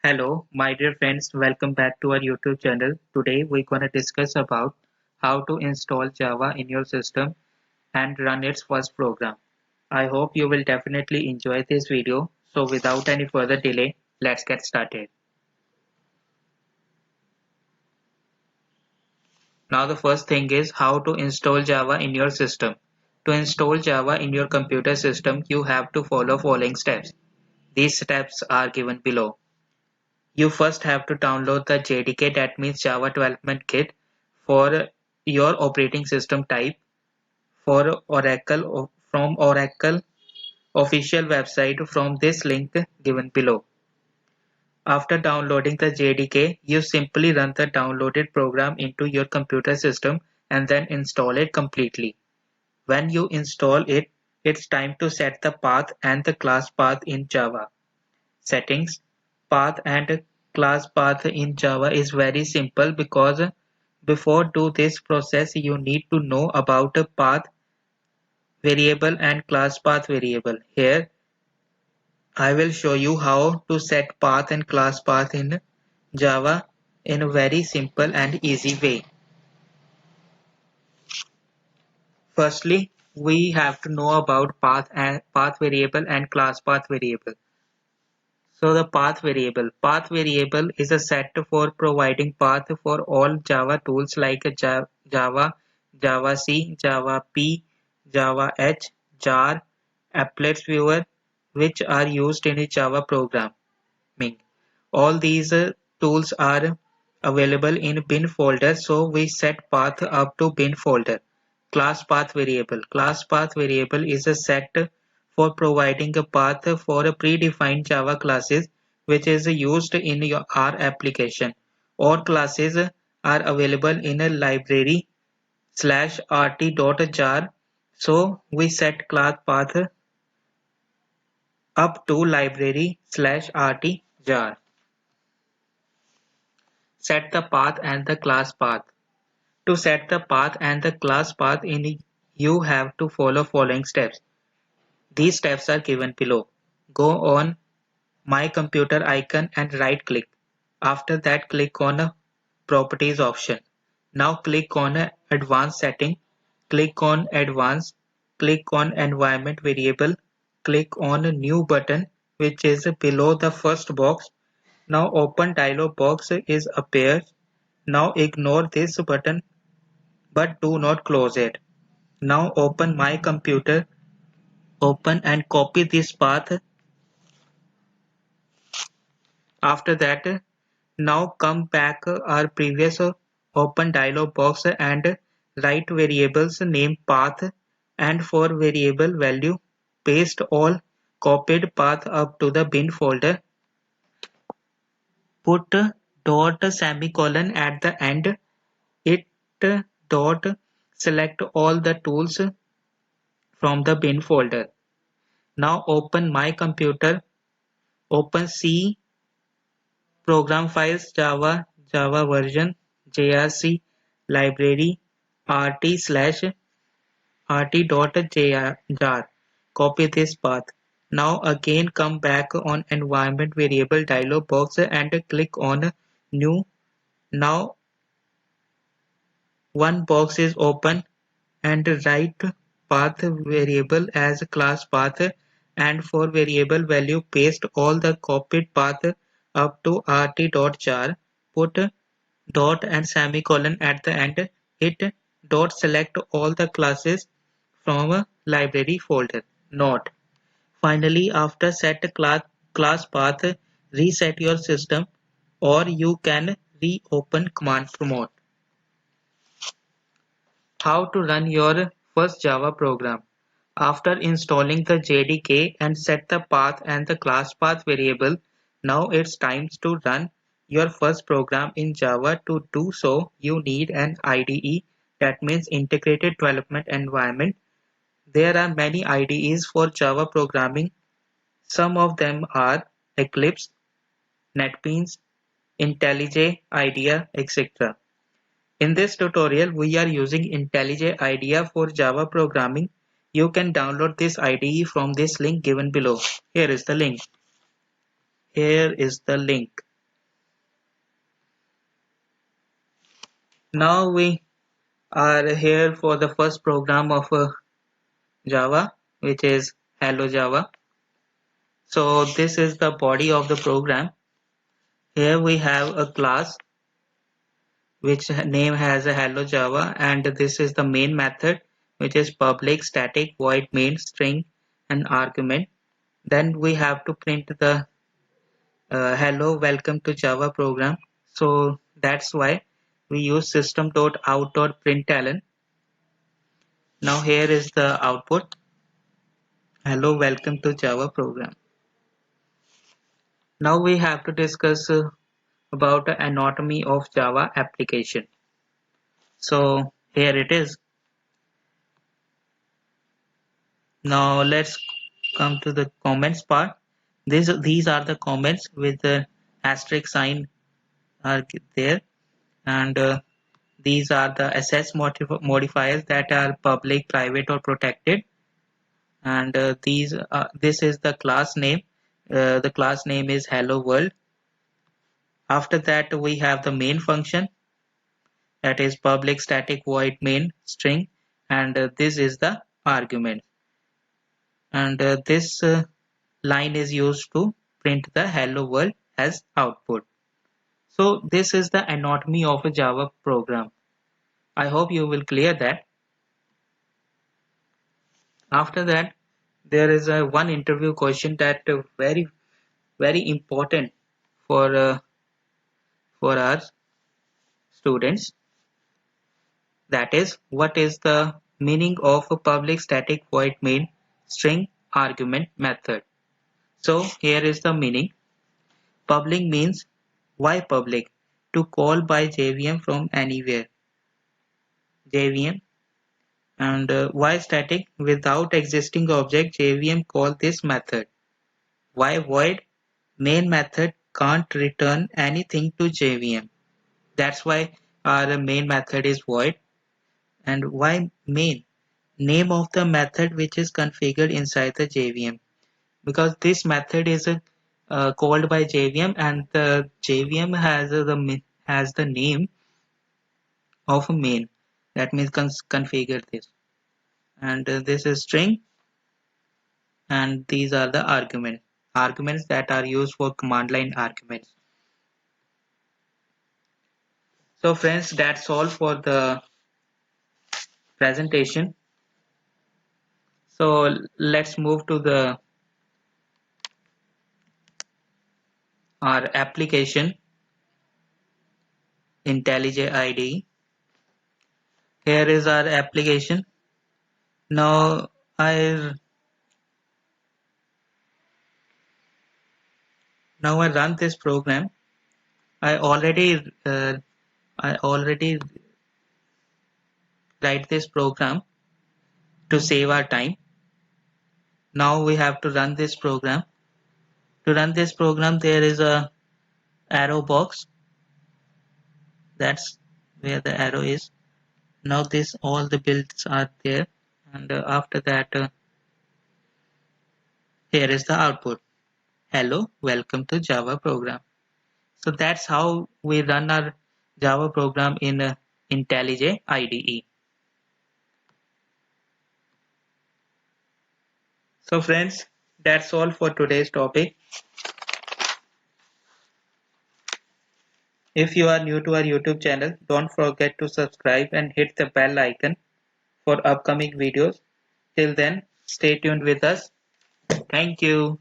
Hello, my dear friends. Welcome back to our YouTube channel. Today we're gonna discuss about how to install Java in your system and run its first program. I hope you will definitely enjoy this video. So without any further delay, let's get started. Now the first thing is how to install Java in your system. To install Java in your computer system, you have to follow following steps. These steps are given below. You first have to download the JDK, that means Java Development Kit, for your operating system type for Oracle from Oracle official website from this link given below. After downloading the JDK, you simply run the downloaded program into your computer system and then install it completely. When you install it, it's time to set the path and the class path in Java. Settings, path and class path in Java is very simple because before do this process you need to know about a path variable and class path variable. Here I will show you how to set path and class path in Java in a very simple and easy way. Firstly, we have to know about path variable and class path variable. So the path variable is a set for providing path for all Java tools like Java, Java-C, Java-P, Java-H, jar, applets viewer, which are used in a Java programming. All these tools are available in bin folder, so we set path up to bin folder. Class path variable. Class path variable is a set for providing a path for a predefined Java classes which is used in our application. All classes are available in a library /rt.jar, so we set class path up to library /rt jar. Set the path and the class path. To set the path and the class path in, you have to follow following steps. These steps are given below. Go on My Computer icon and right click. After that, click on a Properties option. Now click on a Advanced Setting. Click on Advanced. Click on Environment Variable. Click on a New button which is below the first box. Now open dialog box is appears. Now ignore this button but do not close it. Now open My Computer. Open and copy this path. After that, now come back our previous open dialog box and write variables name path, and for variable value paste all copied path up to the bin folder. Put dot semicolon at the end. It dot select all the tools from the bin folder. Now open My Computer. Open C program files Java, Java version, JRC, library, rt/rt.jar. Copy this path. Now again come back on environment variable dialog box and click on new. Now one box is open and write path variable as class path, and for variable value paste all the copied path up to rt.jar. Put dot and semicolon at the end. Hit dot select all the classes from a library folder. Note. Finally, after set class path, reset your system or you can reopen command prompt. How to run your first Java program. After installing the JDK and set the path and the class path variable, now it's time to run your first program in Java. To do so, you need an IDE, that means Integrated Development Environment. There are many IDEs for Java programming. Some of them are Eclipse, NetBeans, IntelliJ IDEA, etc. In this tutorial, we are using IntelliJ IDEA for Java programming. You can download this IDE from this link given below. Here is the link. Here is the link. Now we are here for the first program of Java, which is Hello Java. So this is the body of the program. Here we have a class which name has a Hello Java, and this is the main method, which is public static void main string and argument. Then we have to print the hello welcome to Java program. So that's why we use system.out.println. Now here is the output. Hello welcome to Java program. Now we have to discuss about the anatomy of Java application. So here it is. Now let's come to the comments part. These are the comments with the asterisk sign are there, and these are the access modifiers that are public, private, or protected. And this is the class name. The class name is Hello World. After that, we have the main function, that is public static void main string, and this is the argument. And this line is used to print the hello world as output. So this is the anatomy of a Java program. I hope you will clear that. After that, there is a one interview question that very important for our students. That is, what is the meaning of a public static void main string argument method? So here is the meaning. Public means why public? To call by JVM from anywhere. JVM. And why static? Without existing object, JVM call this method. Why void? Main method can't return anything to JVM. That's why our main method is void. And why main? Name of the method which is configured inside the JVM. Because this method is called by JVM, and the JVM has the name of a main. That means configure this. And this is string, and these are the arguments that are used for command line arguments. So friends, that's all for the presentation. So let's move to the our application IntelliJ IDE. Here is our application. Now I run this program. I already write this program to save our time. Now we have to run this program. To run this program, there is a arrow box. That's where the arrow is. Now all the builds are there, and after that, here is the output. Hello, welcome to Java program. So that's how we run our Java program in IntelliJ IDE. So friends, that's all for today's topic. If you are new to our YouTube channel, don't forget to subscribe and hit the bell icon for upcoming videos. Till then, stay tuned with us. Thank you.